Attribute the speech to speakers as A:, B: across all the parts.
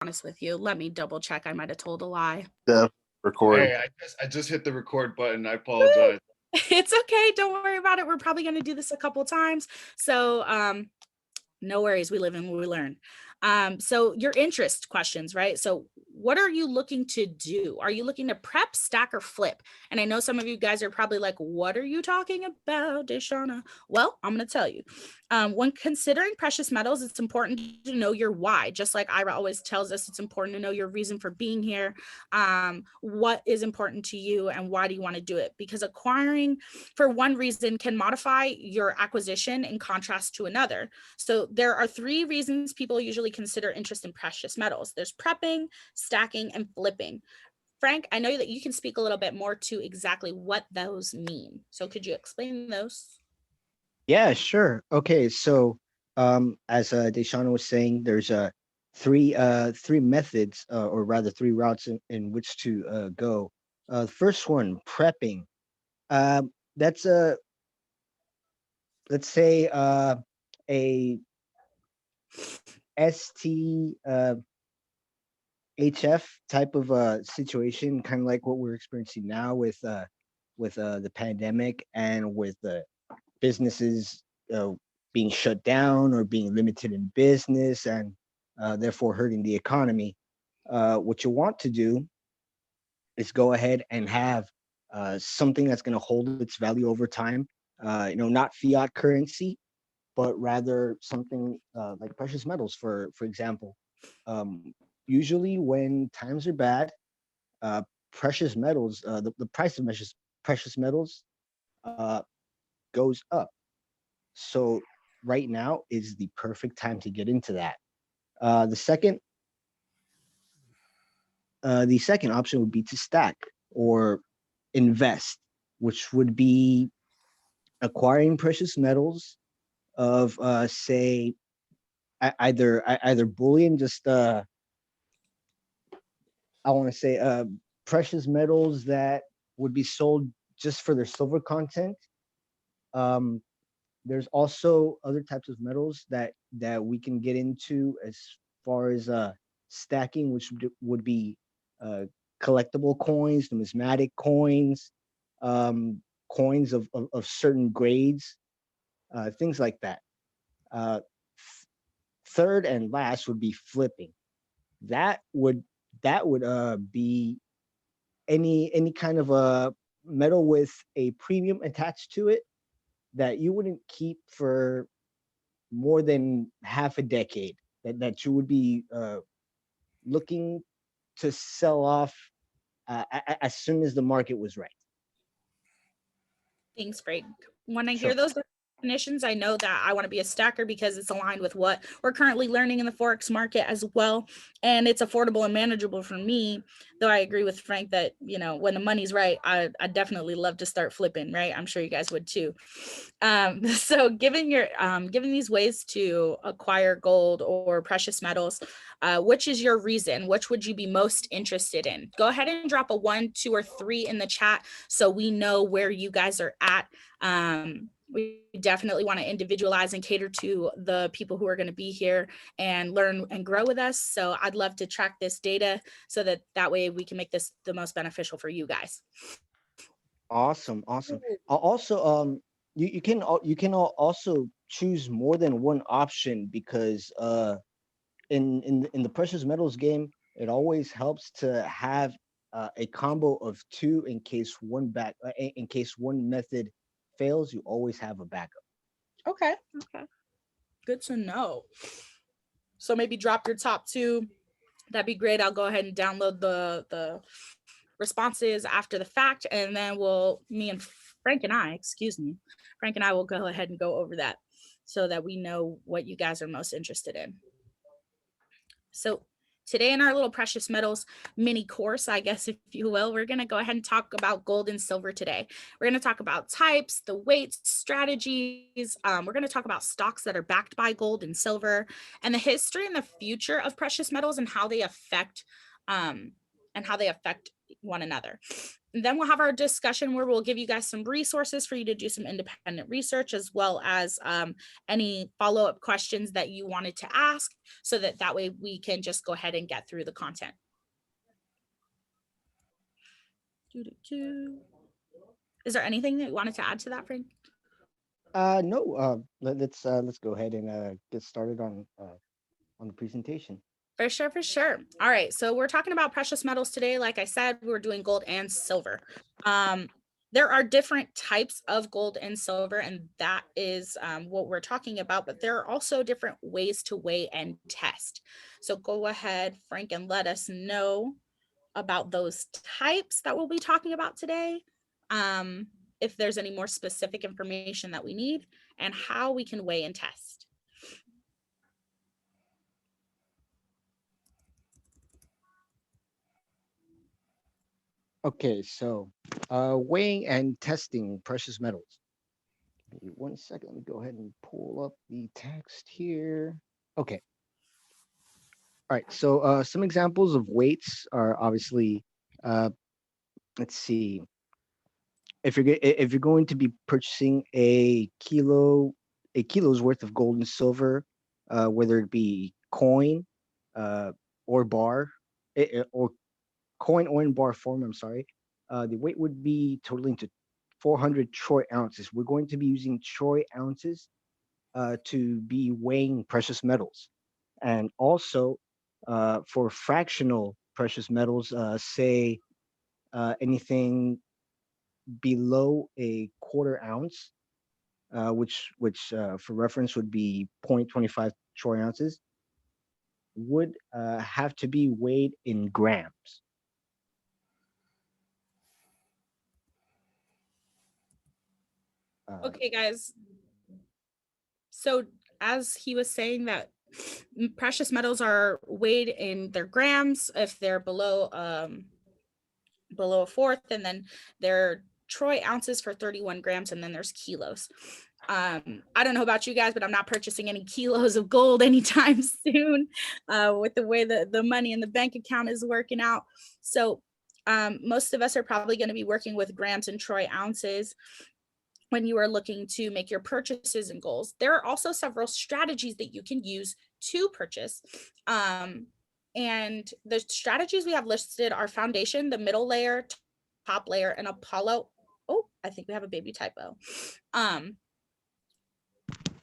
A: honest with you. Let me double check. I might have told a lie.
B: Def record.
C: Hey, I just hit the record button. I
A: Woo!
C: apologize.
A: It's okay. Don't worry about it. We're probably going to do this a couple times. So, no worries. We live and we learn. So your interest questions, right? So what are you looking to do? Are you looking to prep, stack, or flip? And I know some of you guys are probably like, what are you talking about, Daishanna? Well, I'm going to tell you. When considering precious metals, it's important to know your why. Just like Ira always tells us, it's important to know your reason for being here. What is important to you and why do you want to do it? Because acquiring for one reason can modify your acquisition in contrast to another. So there are three reasons people usually consider interest in precious metals. There's prepping, stacking, and flipping. Frank, I know that you can speak a little bit more to exactly what those mean. So could you explain those?
D: Yeah, sure. Okay, so as Deshaun was saying, there's three methods, or rather three routes in which to go. The first one, prepping. That's a let's say a ST HF type of situation, kind of like what we're experiencing now with the pandemic and with the businesses uh, being shut down or being limited in business and therefore hurting the economy. What you want to do is go ahead and have something that's going to hold its value over time. Not fiat currency, but rather something like precious metals, for example. Um, Usually, when times are bad, uh, precious metals, the price of precious metals uh, goes up. So right now is the perfect time to get into that. Uh, the second, the second option would be to stack or invest, which would be acquiring precious metals of, say, either bullion, just I want to say precious metals that would be sold just for their silver content. Um, there's also other types of metals that we can get into as far as stacking, which would be uh, collectible coins, numismatic coins, coins of certain grades, things like that. Uh, Third and last would be flipping. That would that would be any kind of a metal with a premium attached to it that you wouldn't keep for more than half a decade, that you would be looking to sell off as soon as the market was right.
A: Thanks, Frank. When I hear
D: Sure.
A: those definitions, I know that I want to be a stacker because it's aligned with what we're currently learning in the Forex market as well. And it's affordable and manageable for me, though I agree with Frank that, when the money's right, I definitely love to start flipping, right? I'm sure you guys would too. So given these ways to acquire gold or precious metals, which is your reason? Which would you be most interested in? Go ahead and drop a 1, 2, or 3 in the chat so we know where you guys are at. We definitely want to individualize and cater to the people who are going to be here and learn and grow with us. So I'd love to track this data so that way we can make this the most beneficial for you guys.
D: Awesome, awesome. Also, you can also choose more than one option because in the precious metals game, it always helps to have a combo of two in case in case one method fails. You always have a backup.
A: Okay. Good to know. So maybe drop your top 2. That'd be great. I'll go ahead and download the responses after the fact, and then Frank and I will go ahead and go over that so that we know what you guys are most interested in. So today in our little precious metals mini course, I guess, if you will, we're going to go ahead and talk about gold and silver today. We're going to talk about types, the weights, strategies. We're going to talk about stocks that are backed by gold and silver, and the history and the future of precious metals and how they affect one another. then we'll have our discussion where we'll give you guys some resources for you to do some independent research, as well as any follow-up questions that you wanted to ask, so that way we can just go ahead and get through the content. Is there anything that you wanted to add to that, Frank?
D: No. Let's go ahead and get started on the presentation.
A: For sure, for sure. All right, so we're talking about precious metals today. Like I said, we're doing gold and silver. There are different types of gold and silver, and that is what we're talking about, but there are also different ways to weigh and test. So go ahead, Frank, and let us know about those types that we'll be talking about today. If there's any more specific information that we need, and how we can weigh and test.
D: Okay, so weighing and testing precious metals. Give me 1 second. Let me go ahead and pull up the text here. Okay. All right. So some examples of weights are obviously, let's see. If you're going to be purchasing a kilo's worth of gold and silver, whether it be coin, or bar, or coin or in bar form, I'm sorry, the weight would be totaling to 400 troy ounces. We're going to be using troy ounces to be weighing precious metals. And also for fractional precious metals, say anything below a quarter ounce, which for reference would be 0.25 troy ounces, would have to be weighed in grams.
A: Okay, guys. So as he was saying that precious metals are weighed in their grams if they're below a fourth, and then they're troy ounces for 31 grams, and then there's kilos. I don't know about you guys, but I'm not purchasing any kilos of gold anytime soon with the way that the money in the bank account is working out. So most of us are probably going to be working with grams and troy ounces when you are looking to make your purchases and goals. There are also several strategies that you can use to purchase. And the strategies we have listed are foundation, the middle layer, top layer, and Apollo. Oh, I think we have a baby typo.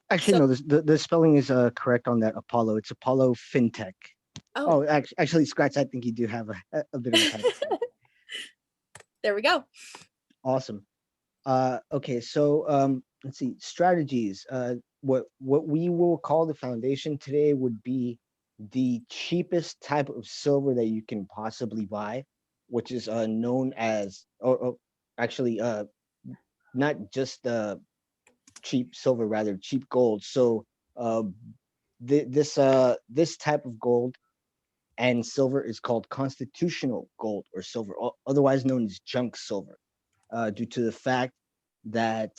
D: Actually, no, the spelling is correct on that Apollo. It's Apollo FinTech. Oh, actually, Scratch, I think you do have a bit of a typo.
A: There we go.
D: Awesome. Okay, so let's see, strategies. What we will call the foundation today would be the cheapest type of silver that you can possibly buy, which is known as, actually, not just cheap silver, rather cheap gold. So this type of gold and silver is called constitutional gold or silver, otherwise known as junk silver, due to the fact that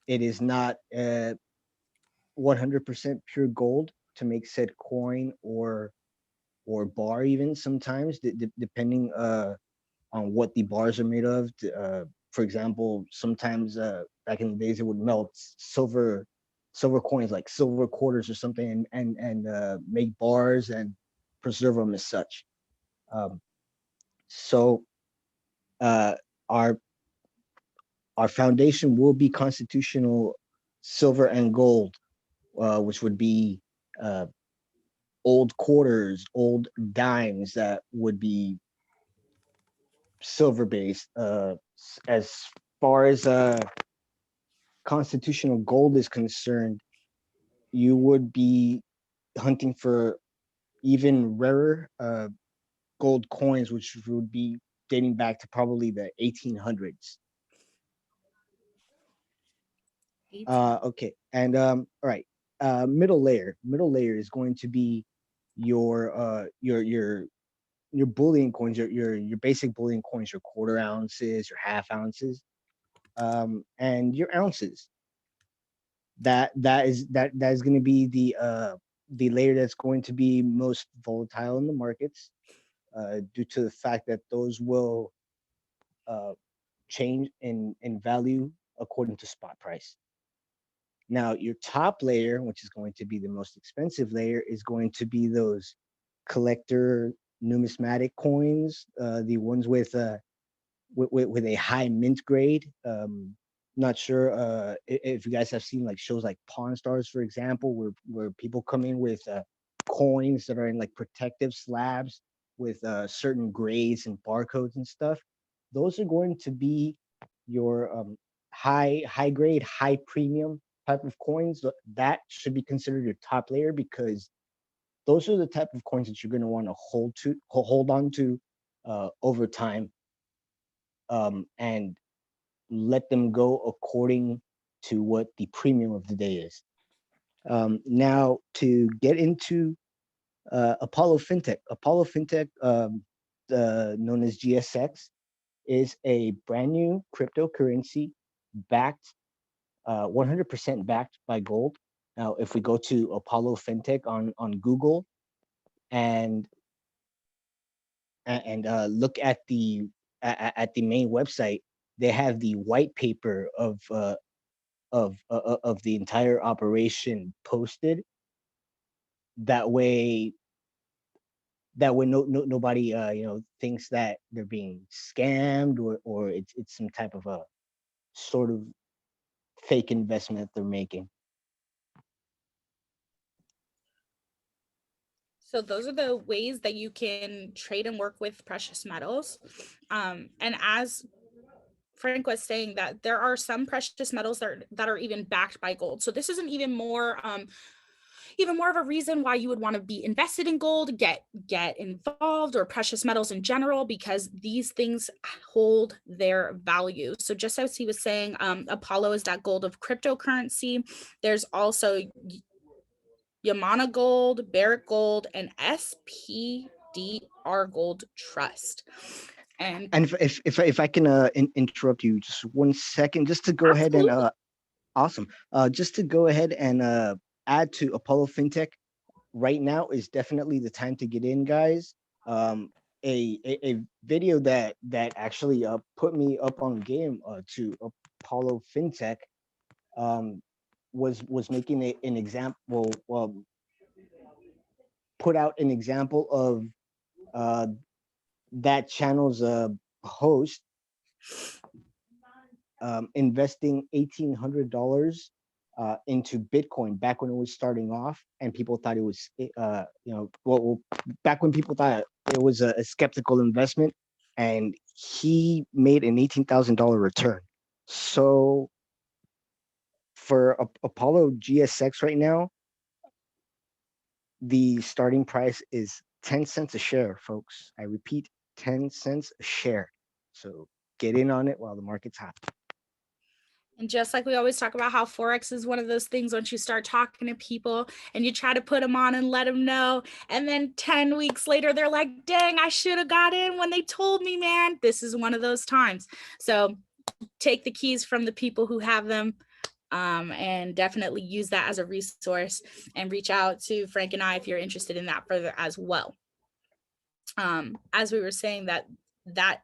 D: it is not 100% pure gold to make said coin or bar, even sometimes depending on what the bars are made of. For example, sometimes back in the days it would melt silver coins, like silver quarters or something, and make bars and preserve them as such. So our foundation will be constitutional silver and gold, which would be old quarters, old dimes that would be silver based. As far as constitutional gold is concerned, you would be hunting for even rarer gold coins, which would be dating back to probably the 1800s. Okay, and all right. Middle layer. Middle layer is going to be your bullion coins, your basic bullion coins, your quarter ounces, your half ounces, and your ounces. That is going to be the layer that's going to be most volatile in the markets, due to the fact that those will change in value according to spot price. Now, your top layer, which is going to be the most expensive layer, is going to be those collector numismatic coins, the ones with a high mint grade. Not sure if you guys have seen like shows like Pawn Stars, for example, where people come in with coins that are in like protective slabs with certain grades and barcodes and stuff. Those are going to be your high grade, high premium type of coins. That should be considered your top layer because those are the type of coins that you're going to want to hold on to over time, and let them go according to what the premium of the day is. Now, to get into Apollo FinTech, known as GSX, is a brand new cryptocurrency backed, 100% backed by gold. Now, if we go to Apollo FinTech on Google and look at the main website, they have the white paper of the entire operation posted. That way, nobody thinks that they're being scammed, or it's some type of a sort of fake investment they're making.
A: So those are the ways that you can trade and work with precious metals. And as Frank was saying, that there are some precious metals that are even backed by gold. So this isn't even more of a reason why you would want to be invested in gold, get involved, or precious metals in general, because these things hold their value. So just as he was saying, Apollo is that gold of cryptocurrency. There's also Yamana Gold, Barrick Gold, and SPDR Gold Trust. And
D: if I can interrupt you just 1 second, just to go ahead and awesome, just to go ahead and add to Apollo FinTech. Right now is definitely the time to get in, guys. A video that actually put me up on game to Apollo FinTech was making an example, put out an example of that channel's host investing $1,800 into Bitcoin back when it was starting off, and people thought it was, back when people thought it was a skeptical investment, and he made an $18,000 return. So for Apollo GSX right now, the starting price is 10 cents a share, folks. I repeat, 10 cents a share. So get in on it while the market's hot.
A: And just like we always talk about how Forex is one of those things, once you start talking to people and you try to put them on and let them know, and then 10 weeks later, they're like, dang, I should have got in when they told me, man. This is one of those times. So take the keys from the people who have them, and definitely use that as a resource, and reach out to Frank and I if you're interested in that further as well. As we were saying, that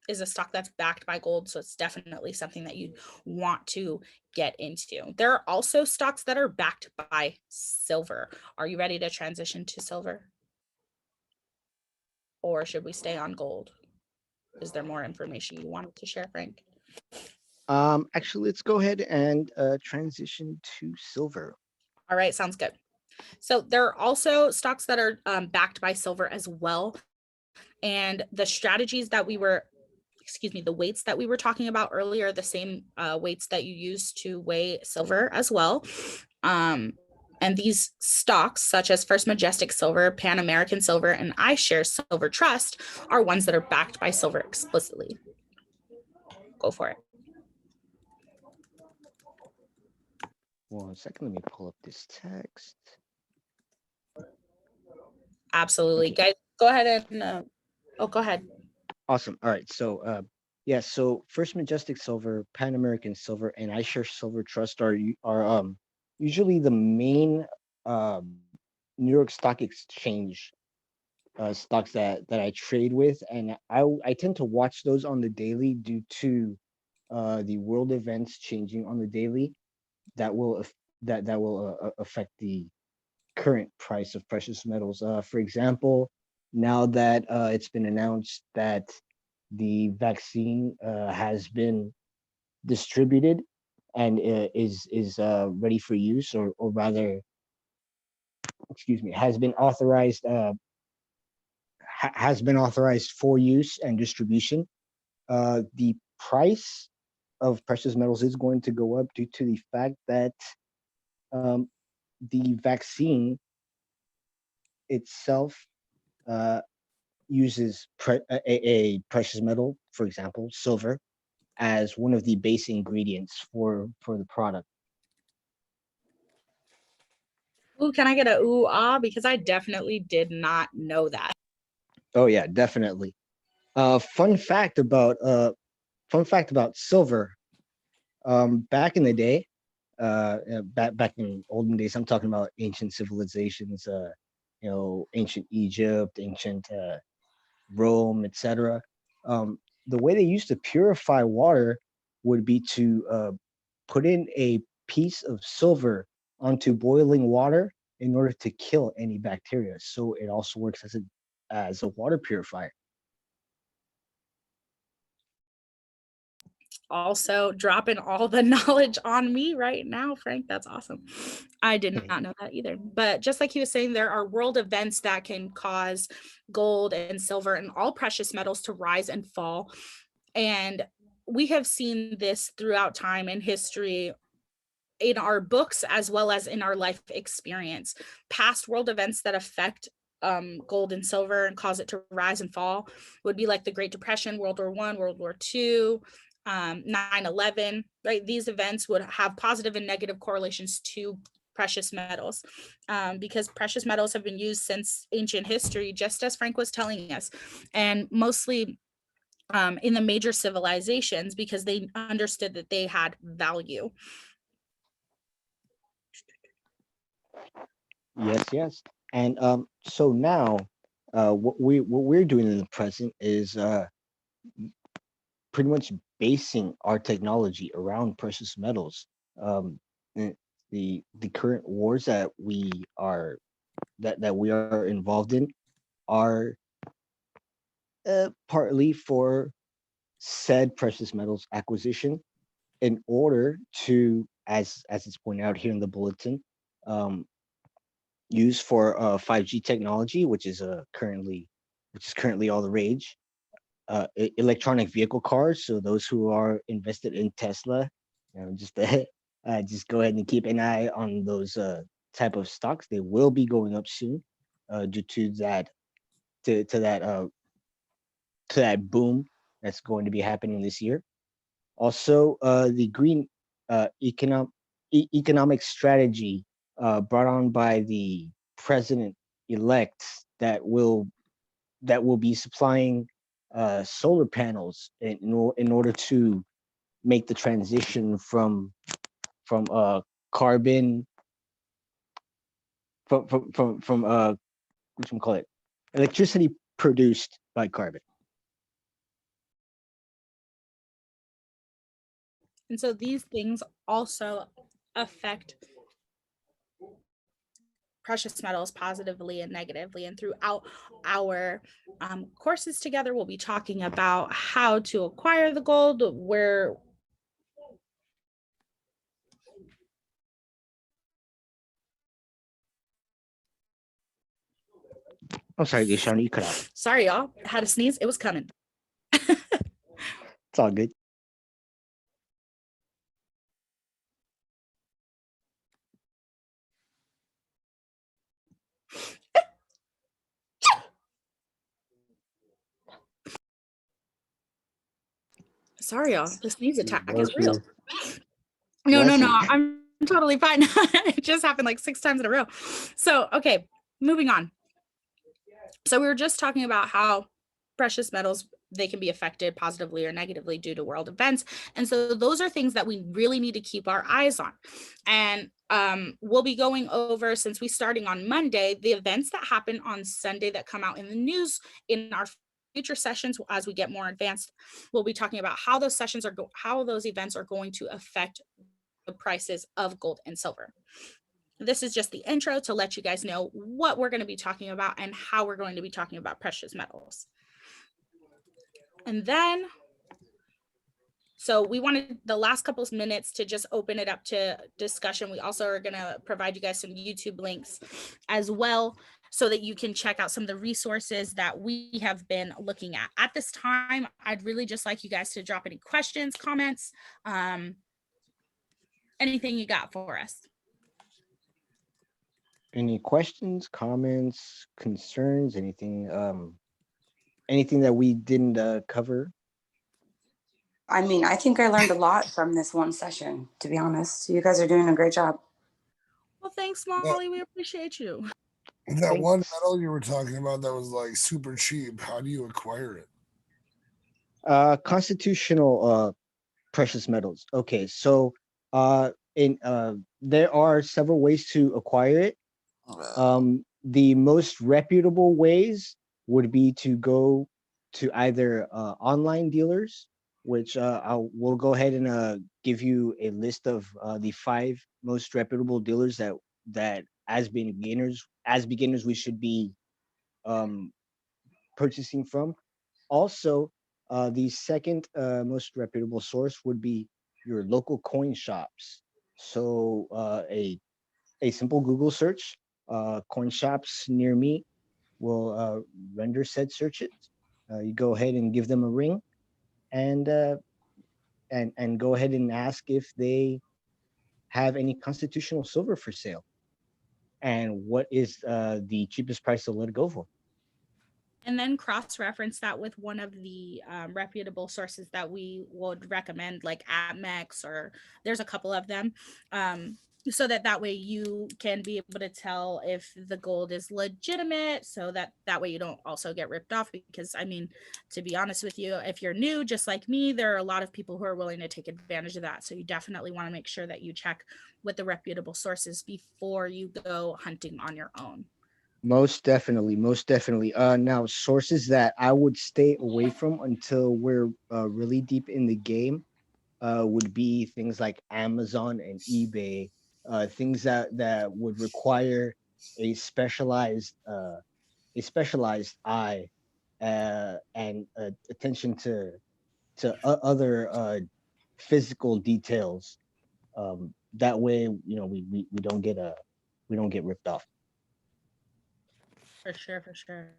A: is a stock that's backed by gold, so it's definitely something that you want to get into. There are also stocks that are backed by silver. Are you ready to transition to silver? Or should we stay on gold? Is there more information you wanted to share, Frank?
D: Actually, let's go ahead and transition to silver.
A: All right, sounds good. So there are also stocks that are backed by silver as well. And the strategies that we were, the weights that we were talking about earlier, the same weights that you use to weigh silver as well. And these stocks, such as First Majestic Silver, Pan American Silver, and iShares Silver Trust, are ones that are backed by silver explicitly. Go for it.
D: 1 second, let me pull up this text.
A: Absolutely. Okay. Guys, go ahead and, go ahead.
D: Awesome. All right. So, yeah, so First Majestic Silver, Pan American Silver, and iShares Silver Trust are usually the main New York Stock Exchange stocks that I trade with, and I tend to watch those on the daily due to the world events changing on the daily that will that will affect the current price of precious metals. For example, now that it's been announced that the vaccine has been distributed and is ready for use, or rather, excuse me, has been authorized for use and distribution. The price of precious metals is going to go up due to the fact that um, the vaccine itself uh, uses a precious metal, for example, silver, as one of the base ingredients for the product.
A: Ooh, can I get a ooh ah? Because I definitely did not know that.
D: Oh yeah, definitely. Fun fact about silver. Back in the day, back in olden days, I'm talking about ancient civilizations. Ancient Egypt, ancient Rome, etc. The way they used to purify water would be to put in a piece of silver onto boiling water in order to kill any bacteria. So it also works as a water purifier.
A: Also dropping all the knowledge on me right now, Frank. That's awesome. I did not know that either. But just like he was saying, there are world events that can cause gold and silver and all precious metals to rise and fall. And we have seen this throughout time and history in our books as well as in our life experience. Past world events that affect gold and silver and cause it to rise and fall would be like the Great Depression, World War I, World War II, 9/11, right? These events would have positive and negative correlations to precious metals, because precious metals have been used since ancient history, just as Frank was telling us, and mostly in the major civilizations because they understood that they had value.
D: Yes, yes. And so now, what we're doing in the present is pretty much basing our technology around precious metals. Um, eh, the current wars that we are involved in are partly for said precious metals acquisition in order to, as it's pointed out here in the bulletin, um, use for 5G technology, which is currently all the rage. Electronic vehicle cars. So those who are invested in Tesla, just just go ahead and keep an eye on those type of stocks. They will be going up soon, due to that to that boom that's going to be happening this year. Also, the green economic strategy brought on by the president elect that will be supplying solar panels in order to make the transition from carbon from what you call it, electricity produced by carbon.
A: And so these things also affect precious metals positively and negatively. And throughout our courses together, we'll be talking about how to acquire the gold, where
D: I'm sorry, Daishanna, you cut out.
A: sorry, y'all, had a sneeze. It was coming.
D: It's all good.
A: Sorry, y'all. The sneeze attack is
C: Bless
A: real.
C: you.
A: No,
D: Bless you.
A: I'm totally fine. It just happened like 6 times in a row. So, okay, moving on. So we were just talking about how precious metals they can be affected positively or negatively due to world events. And so those are things that we really need to keep our eyes on. And we'll be going over, since we starting on Monday, the events that happen on Sunday that come out in the news in our future sessions. As we get more advanced, we'll be talking about how those sessions are how those events are going to affect the prices of gold and silver. This is just the intro to let you guys know what we're going to be talking about and how we're going to be talking about precious metals. And then, so we wanted the last couple of minutes to just open it up to discussion. We also are going to provide you guys some YouTube links as well, so that you can check out some of the resources that we have been looking at. At this time, I'd really just like you guys to drop any questions, comments, anything you got for us.
D: Any questions, comments, concerns, anything that we didn't cover?
B: I mean, I think I learned a lot from this one session, to be honest. You guys are doing a great job.
A: Well, thanks, Molly. We appreciate you.
E: That one metal you were talking about that was like super cheap, how do you acquire it?
D: Constitutional precious metals. Okay, so there are several ways to acquire it. The most reputable ways would be to go to either online dealers, which we'll go ahead and give you a list of the 5 most reputable dealers that as beginners we should be purchasing from. Also, the second most reputable source would be your local coin shops. So a simple Google search, coin shops near me, will render said searches. You go ahead and give them a ring, and go ahead and ask if they have any constitutional silver for sale, and what is the cheapest price to let it go for.
A: And then cross-reference that with one of the reputable sources that we would recommend, like APMEX, or there's a couple of them, so that way you can be able to tell if the gold is legitimate, so that way you don't also get ripped off. Because I mean, to be honest with you, if you're new, just like me, there are a lot of people who are willing to take advantage of that. So you definitely want to make sure that you check with the reputable sources before you go hunting on your own.
D: Most definitely. Now, sources that I would stay away from until we're really deep in the game would be things like Amazon and eBay, things that would require a specialized eye and attention to other physical details. That way, we don't get ripped off.
A: For sure.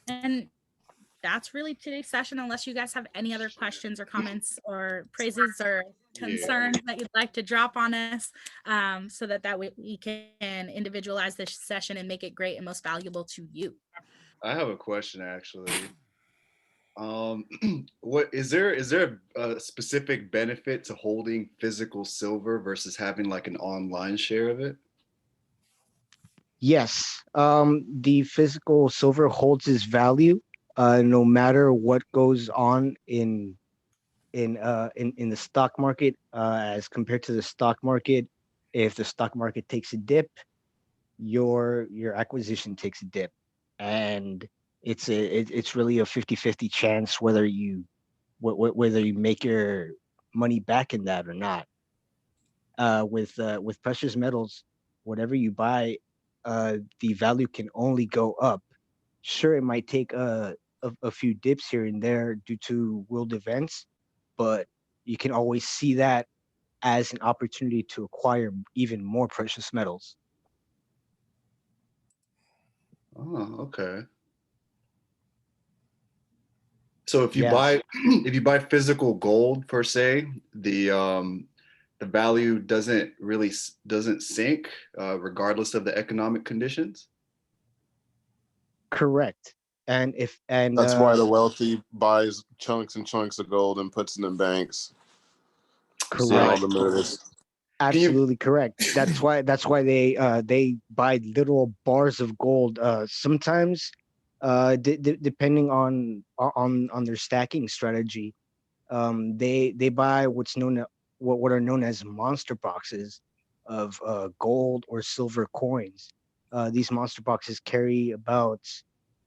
A: And that's really today's session, unless you guys have any other questions or comments or praises or concerns that you'd like to drop on us, so that way we can individualize this session and make it great and most valuable to you.
C: I have a question actually. What is there a specific benefit to holding physical silver versus having like an online share of it?
D: Yes, the physical silver holds its value, no matter what goes on in the stock market, as compared to the stock market. If the stock market takes a dip, your acquisition takes a dip, and it's really a 50-50 chance whether you make your money back in that or not. With precious metals, whatever you buy, the value can only go up. Sure, it might take a few dips here and there due to world events, but you can always see that as an opportunity to acquire even more precious metals.
C: Oh, okay. So if you
D: Yes.
C: buy if you buy physical gold per se, the value doesn't sink regardless of the economic conditions.
D: Correct. And
F: That's why the wealthy buys chunks and chunks of gold and puts it in banks. See all
D: correct.
F: the movies.
D: Absolutely correct. That's why they buy literal bars of gold. Sometimes Depending on their stacking strategy, they buy what are known as monster boxes of gold or silver coins. These monster boxes carry about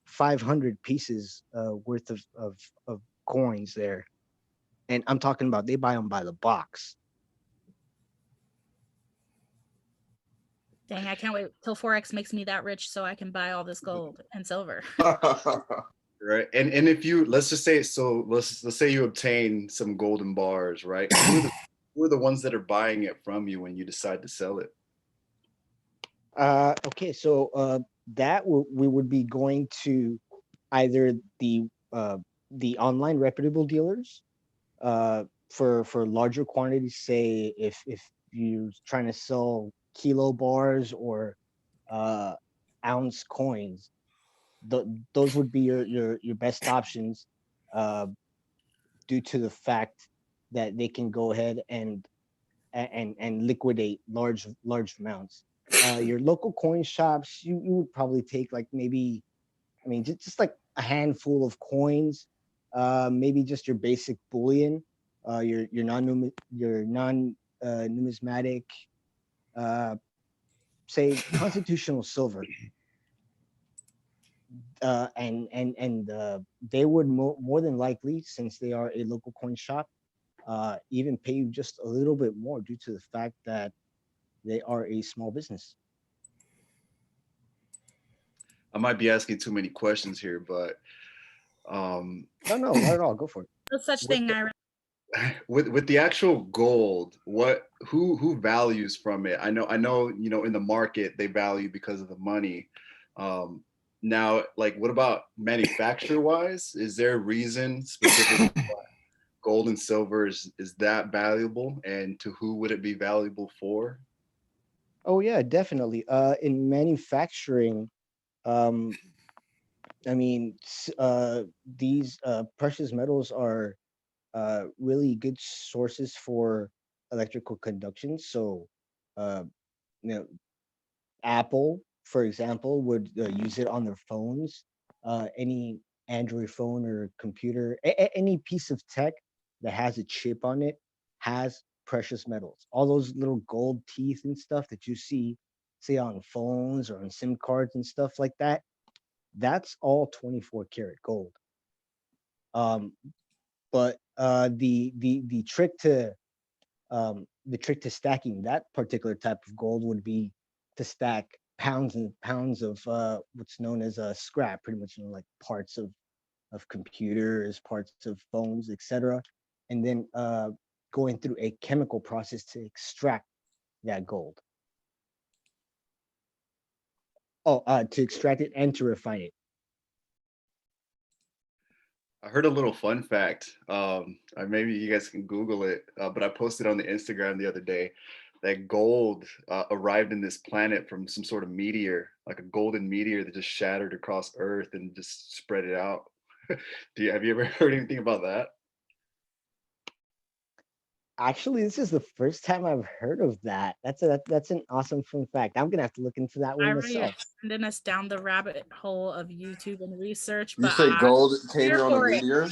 D: 500 pieces worth of coins there, and I'm talking about they buy them by the box.
A: Dang, I can't wait till Forex makes me that rich so I can buy all this gold and silver.
C: Right. And if you, let's just say, so let's say you obtain some golden bars, right? Who are the ones that are buying it from you when you decide to sell it?
D: Okay, so we would be going to either the online reputable dealers for larger quantities. Say if you're trying to sell kilo bars or ounce coins, those would be your best options, uh, due to the fact that they can go ahead and liquidate large amounts. Your local coin shops, you would probably take like maybe, I mean, just like a handful of coins, maybe just your basic bullion, your non numismatic, uh, say constitutional silver, and they would more than likely, since they are a local coin shop, even pay you just a little bit more due to the fact that they are a small business.
C: I might be asking too many questions here, but
D: No, not at all. Go for it.
A: No such
C: with
A: thing,
C: the,
A: Ira.
C: with the actual gold, who values from it? I know, in the market they value because of the money. Um, Now, like, what about manufacturer wise? Is there a reason specifically why gold and silver is that valuable, and to who would it be valuable for?
D: Oh yeah, definitely. In manufacturing, um, I mean, these precious metals are really good sources for electrical conduction. So, uh, you know, Apple, for example, would use it on their phones. Any Android phone or computer, any piece of tech that has a chip on it has precious metals. All those little gold teeth and stuff that you see, say on phones or on SIM cards and stuff like that, that's all 24 karat gold. Um, but the trick to stacking that particular type of gold would be to stack pounds and pounds of what's known as a scrap, pretty much, like parts of computers, parts of phones, etc., and then going through a chemical process to extract that gold. Oh, to extract it and to refine it.
C: I heard a little fun fact. Maybe you guys can Google it, but I posted on the Instagram the other day that gold arrived in this planet from some sort of meteor, like a golden meteor that just shattered across Earth and just spread it out. Have you ever heard anything about that?
D: Actually, this is the first time I've heard of that. That's an awesome fun fact. I'm gonna have to look into that one
A: Ira, you're
D: myself.
A: sending us down the rabbit hole of YouTube and research,
F: You
A: but
F: say
A: I'm
F: gold came
A: here
F: here on a
A: for it.
F: meteor?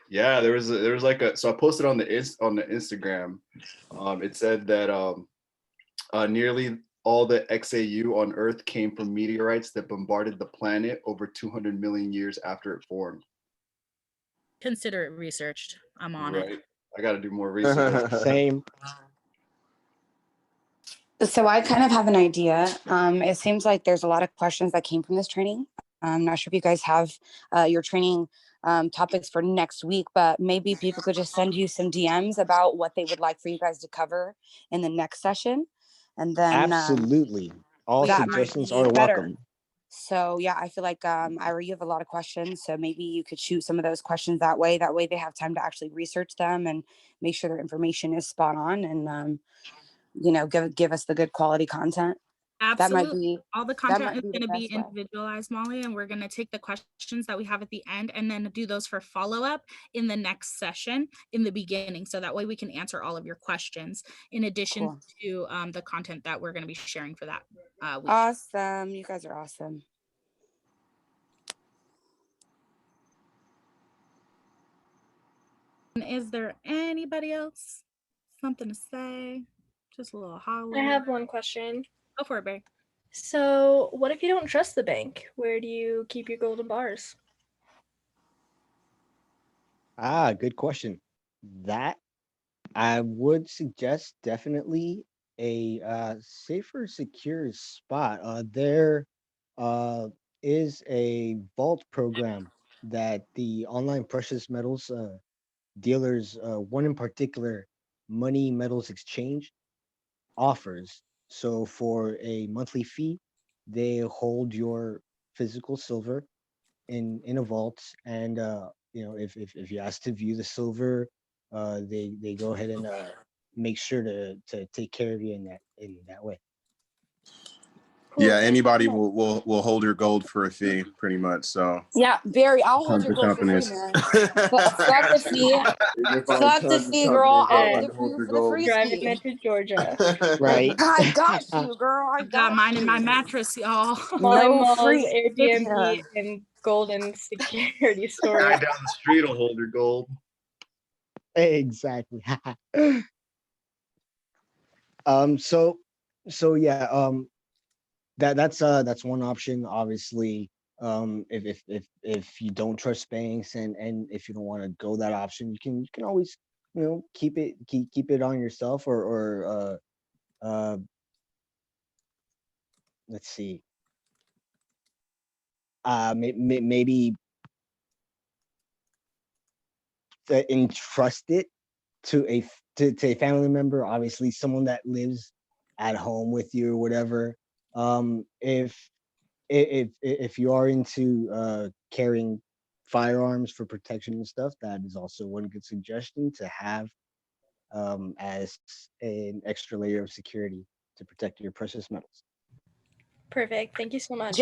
C: Yeah, there was like so I posted on the Instagram. It said that nearly all the XAU on Earth came from meteorites that bombarded the planet over 200 million years after it formed.
A: Consider it researched. I'm on it.
C: Right. I got to do more research.
D: Same.
B: So I kind of have an idea. It seems like there's a lot of questions that came from this training. I'm not sure if you guys have your training topics for next week, but maybe people could just send you some DMs about what they would like for you guys to cover in the next session. And then
D: Absolutely. All
B: that might
D: suggestions
B: be
D: are
B: better.
D: welcome.
B: So yeah, I feel like Ira, you have a lot of questions. So maybe you could shoot some of those questions that way. That way they have time to actually research them and make sure their information is spot on, and give us the good quality content. That might
A: Absolutely.
B: be
A: All the
B: that
A: content
B: might
A: is
B: be the
A: going to be
B: best way.
A: individualized, Molly, and we're going to take the questions that we have at the end and then do those for follow-up in the next session in the beginning. So that way we can answer all of your questions in addition
B: Cool.
A: to the content that we're going to be sharing for that week.
B: Awesome. You guys are awesome.
A: Is there anybody else? Something to say? Just a little holler.
G: I have one question.
A: Go for it, Barry.
G: So, what if you don't trust the bank? Where do you keep your golden bars?
D: Good question. That I would suggest definitely a safer, secure spot. There is a vault program that the online precious metals dealers, one in particular, Money Metals Exchange, offers. So for a monthly fee, they hold your physical silver in a vault, and if you ask to view the silver, they go ahead and make sure to take care of you in that way.
G: Cool,
F: Yeah,
G: thank you
F: anybody
G: so much.
F: will hold your gold for a fee, pretty much. So
B: Yeah, Barry, I'll hold
F: tons
B: your
F: of
B: gold for free,
F: companies.
B: man. Fuck the fee. Fuck the fee, girl. I'll hold it for you for the free
G: Driving
B: ski.
G: it to Georgia.
D: Right.
B: I got you, girl. I
A: Got mine in my
B: you.
A: mattress, y'all.
G: Molly
B: No
G: Mall's
B: free.
G: Airbnb and golden security store.
C: Guy down the street will hold your gold.
D: Exactly. So yeah, that's one option. Obviously, if you don't trust banks, and if you don't want to go that option, you can always keep it on yourself, or let's see, maybe entrust it to a family member, obviously someone that lives at home with you or whatever. If you are into carrying firearms for protection and stuff, that is also one good suggestion to have, as an extra layer of security to protect your precious metals.
G: Perfect. Thank you so much.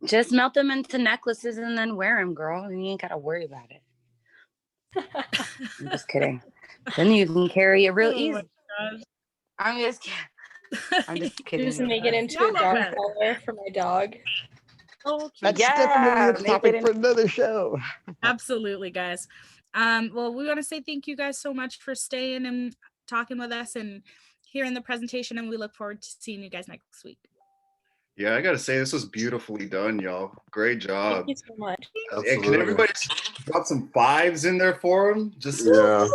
B: Just melt them into necklaces and then wear them, girl, and you ain't gotta worry about it. I'm just kidding. Then you can carry it real
A: Oh my
B: easy.
A: gosh.
B: I'm just kidding.
G: Just make it into
A: Y'all
G: a
A: are
G: dog
A: better.
G: collar for my dog.
A: Oh,
D: That's
A: cute.
D: definitely a
B: make
D: topic
B: it
D: for another show.
A: Absolutely, guys. Well, we want to say thank you guys so much for staying and talking with us and hearing the presentation, and we look forward to seeing you guys next week.
C: Yeah, I gotta say this was beautifully done, y'all. Great job.
G: Thank you so much.
C: And can
F: Absolutely.
C: everybody drop some fives in there for him? Just
F: Yeah.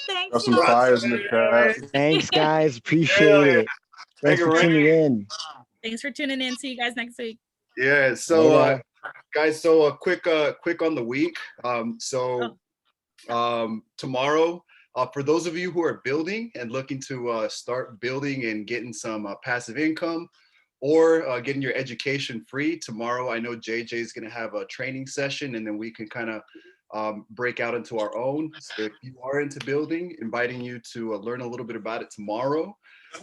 A: Thanks,
F: Got some
A: y'all.
F: fires in the chat.
D: Thanks, guys. Appreciate it. Thanks for tuning in.
A: Thanks for tuning in. See you guys next week.
C: Yeah. So,
D: Later.
C: guys, so quick on the week. Tomorrow, for those of you who are building and looking to start building and getting some passive income, or getting your education free, tomorrow I know JJ is going to have a training session, and then we can kind of break out into our own. So if you are into building, inviting you to learn a little bit about it tomorrow.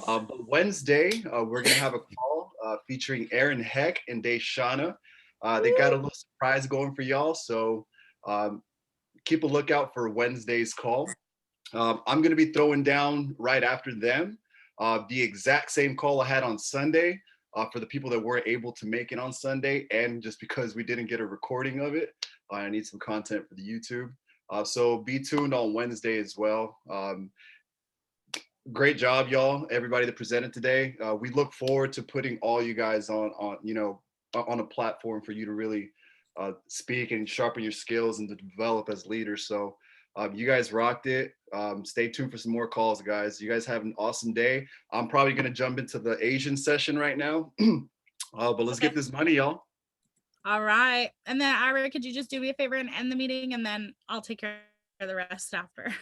C: But Wednesday, we're going to have a call featuring Aaron Heck and Daishanna. They got a little surprise going for y'all, so keep a lookout for Wednesday's call. I'm going to be throwing down right after them the exact same call I had on Sunday for the people that weren't able to make it on Sunday, and just because we didn't get a recording of it, I need some content for the YouTube. So be tuned on Wednesday as well. Great job, y'all. Everybody that presented today. We look forward to putting all you guys on a platform for you to really speak and sharpen your skills and to develop as leaders. So you guys rocked it. Stay tuned for some more calls, guys. You guys have an awesome day. I'm probably going to jump into the Asian session right now. But let's get this money, y'all.
A: All right. And then Ira, could you just do me a favor and end the meeting, and then I'll take care of the rest after.